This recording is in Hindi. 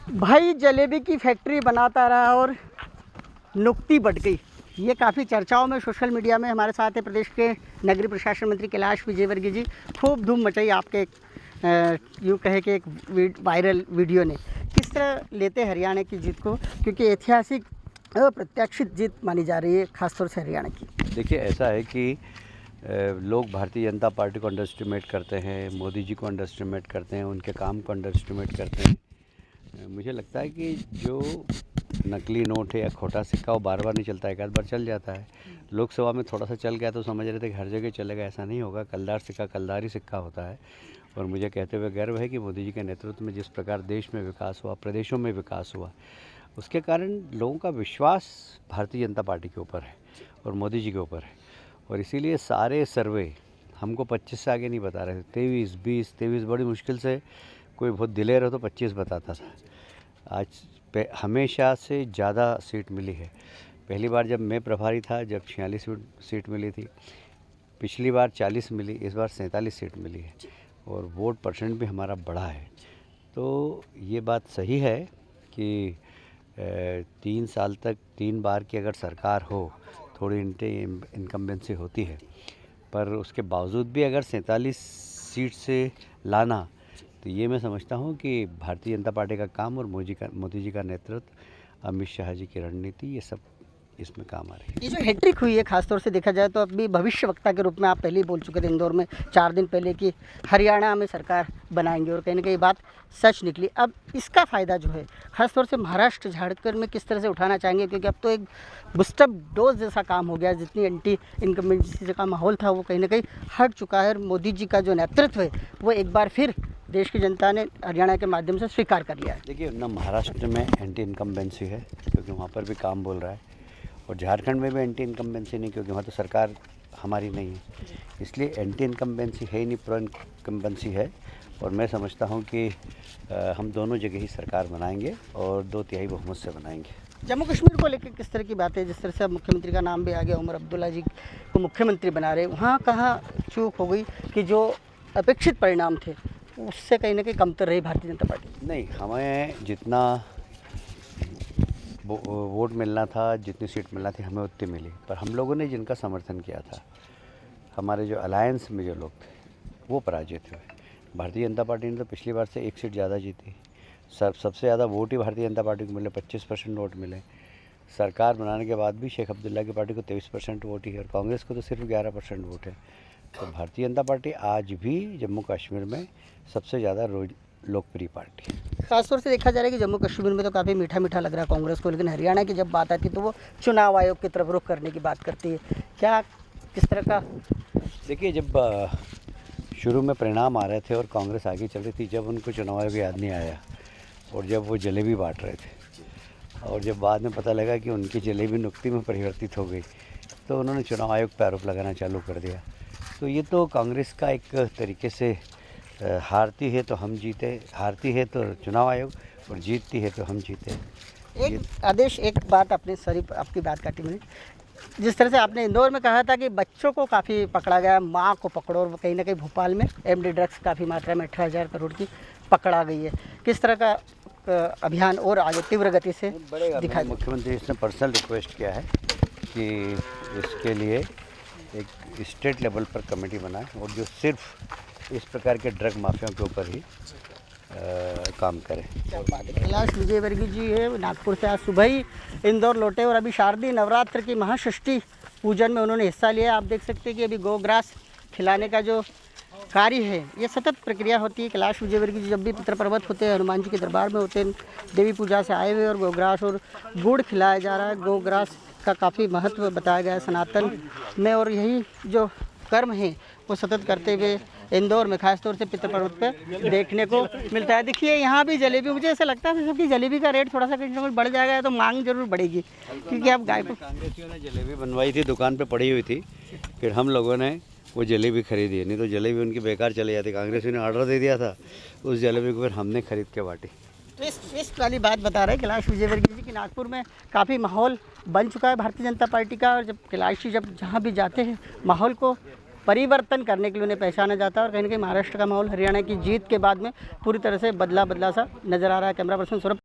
भाई जलेबी की फैक्ट्री बनाता रहा और नुक्ती बढ़ गई। ये काफ़ी चर्चाओं में सोशल मीडिया में। हमारे साथ है प्रदेश के नगरीय प्रशासन मंत्री कैलाश विजयवर्गीय जी। खूब धूम मचाई आपके यूँ कहे कि एक वायरल वीडियो ने। किस तरह लेते हरियाणा की जीत को, क्योंकि ऐतिहासिक अप्रत्याशित जीत मानी जा रही है खासतौर से हरियाणा की। देखिए, ऐसा है कि लोग भारतीय जनता पार्टी को अंडर एस्टिमेट करते हैं, मोदी जी को अंडर एस्टिमेट करते हैं, उनके काम को अंडर एस्टिमेट करते हैं। मुझे लगता है कि जो नकली नोट है या खोटा सिक्का वो बार बार नहीं चलता, एक आध बार चल जाता है। लोकसभा में थोड़ा सा चल गया तो समझ रहे थे कि हर जगह चलेगा, ऐसा नहीं होगा। कलदार सिक्का कलदार ही सिक्का होता है। और मुझे कहते हुए गर्व है कि मोदी जी के नेतृत्व में जिस प्रकार देश में विकास हुआ, प्रदेशों में विकास हुआ, उसके कारण लोगों का विश्वास भारतीय जनता पार्टी के ऊपर है और मोदी जी के ऊपर है। और इसीलिए सारे सर्वे हमको 25 से आगे नहीं बता रहे थे। 23 बड़ी मुश्किल से कोई बहुत दिलेर हो तो 25 बताता था। आज हमेशा से ज़्यादा सीट मिली है। पहली बार जब मैं प्रभारी था, जब 46 सीट मिली थी, पिछली बार 40 मिली, इस बार 47 सीट मिली है और वोट परसेंट भी हमारा बढ़ा है। तो ये बात सही है कि 3 साल तक 3 बार की अगर सरकार हो, थोड़ी इनकम्बेंसी होती है, पर उसके बावजूद भी अगर 47 सीट से लाना, तो ये मैं समझता हूँ कि भारतीय जनता पार्टी का काम और मोदी जी का नेतृत्व, अमित शाह जी की रणनीति, ये सब इसमें काम आ रही है। ये जो हैट्रिक हुई है खासतौर से देखा जाए तो अभी भविष्यवक्ता के रूप में आप पहले ही बोल चुके थे इंदौर में 4 दिन पहले कि हरियाणा में सरकार बनाएंगे, और कहीं ना कहीं बात सच निकली। अब इसका फ़ायदा जो है खासतौर से महाराष्ट्र झारखंड में किस तरह से उठाना चाहेंगे, क्योंकि अब तो एक बूस्टर डोज जैसा काम हो गया। जितनी एंटी इनकम्बेंसी का माहौल था वो कहीं ना कहीं हट चुका है और मोदी जी का जो नेतृत्व है वो एक बार फिर देश की जनता ने हरियाणा के माध्यम से स्वीकार कर लिया है। देखिए, न महाराष्ट्र में एंटी इनकम्बेंसी है क्योंकि वहाँ पर भी काम बोल रहा है, और झारखंड में भी एंटी इनकम्बेंसी नहीं क्योंकि वहाँ तो सरकार हमारी नहीं है। इसलिए एंटी इनकम्बेंसी है ही नहीं, प्रो इनकम्बेंसी है। और मैं समझता हूँ कि हम दोनों जगह ही सरकार बनाएंगे और 2/3 बहुमत से बनाएंगे। जम्मू कश्मीर को लेकर किस तरह की बात है? जिस तरह से अब मुख्यमंत्री का नाम भी आ गया, उमर अब्दुल्ला जी को मुख्यमंत्री बना रहे, वहाँ कहाँ चूक हो गई कि जो अपेक्षित परिणाम थे उससे कहीं ना कहीं कमतर रही भारतीय जनता पार्टी? नहीं, हमें जितना वोट मिलना था, जितनी सीट मिलना थी, हमें उतनी मिली। पर हम लोगों ने जिनका समर्थन किया था, हमारे जो अलायंस में जो लोग थे, वो पराजित हुए। भारतीय जनता पार्टी ने तो पिछली बार से 1 सीट ज़्यादा जीती। सबसे ज़्यादा वोट ही भारतीय जनता पार्टी को मिले, 25% वोट मिले। सरकार बनाने के बाद भी शेख अब्दुल्ला की पार्टी को 23% वोट ही है और कांग्रेस को तो सिर्फ 11% वोट है। तो भारतीय जनता पार्टी आज भी जम्मू कश्मीर में सबसे ज़्यादा लोकप्रिय पार्टी है। खासतौर से देखा जा रहा है कि जम्मू कश्मीर में तो काफ़ी मीठा मीठा लग रहा है कांग्रेस को, लेकिन हरियाणा की जब बात आती है तो वो चुनाव आयोग की तरफ रुख करने की बात करती है। क्या किस तरह का? देखिए, जब शुरू में परिणाम आ रहे थे और कांग्रेस आगे चल रही थी, जब उनको चुनाव आयोग याद नहीं आया और जब वो जलेबी बांट रहे थे और जब बाद में पता लगा कि उनकी जलेबी नुक्ती में परिवर्तित हो गई, तो उन्होंने चुनाव आयोग पर आरोप लगाना चालू कर दिया। तो ये तो कांग्रेस का एक तरीके से हारती है तो हम जीते, हारती है तो चुनाव आयोग, और जीतती है तो हम जीते। एक आदेश, एक बात आपने सॉरी आपकी बात काटी मैंने, जिस तरह से आपने इंदौर में कहा था कि बच्चों को काफ़ी पकड़ा गया, माँ को पकड़ो, और कहीं ना कहीं भोपाल में एमडी ड्रग्स काफ़ी मात्रा में 18,000 करोड़ की पकड़ा गई है। किस तरह का अभियान और आगे तीव्र गति से दिखाई? मुख्यमंत्री ने पर्सनल रिक्वेस्ट किया है कि इसके लिए एक स्टेट लेवल पर कमेटी बनाए और जो सिर्फ इस प्रकार के ड्रग माफियाओं के ऊपर ही काम करें। कैलाश विजयवर्गीय जी है, नागपुर से आज सुबह ही इंदौर लौटे और अभी शारदीय नवरात्र की महाषष्ठी पूजन में उन्होंने हिस्सा लिया। आप देख सकते हैं कि अभी गोग्रास खिलाने का जो कार्य है ये सतत प्रक्रिया होती है। कैलाश विजयवर्गीय जी जब भी पितृ पर्वत होते हैं, हनुमान जी के दरबार में होते हैं, देवी पूजा से आए हुए और गोग्रास और गुड़ खिलाया जा रहा है। गोग्रास का काफ़ी महत्व बताया गया है सनातन में, और यही जो कर्म है वो सतत करते हुए इंदौर में खासतौर से पितृ पर्वत पर देखने को मिलता है। देखिए यहाँ भी जलेबी, मुझे ऐसा लगता है कि जलेबी का रेट थोड़ा सा कहीं ना कहीं बढ़ जाएगा तो मांग जरूर बढ़ेगी, क्योंकि अब गाय को कांग्रेसियों ने जलेबी बनवाई थी, दुकान पे पड़ी हुई थी, फिर हम लोगों ने वो जलेबी खरीदी है, नहीं तो जलेबी उनकी बेकार चली जाती। कांग्रेसियों ने ऑर्डर दे दिया था, उस जलेबी को फिर हमने खरीद के बांटी। ट्विस्ट वाली बात बता रहे हैं कैलाश विजयवर्गीय जी कि नागपुर में काफ़ी माहौल बन चुका है भारतीय जनता पार्टी का, और जब कैलाश जी जब जहाँ भी जाते हैं माहौल को परिवर्तन करने के लिए उन्हें पहचाना जाता है, और कहीं ना कहीं महाराष्ट्र का माहौल हरियाणा की जीत के बाद में पूरी तरह से बदला सा नजर आ रहा है। Camera person Saurabh.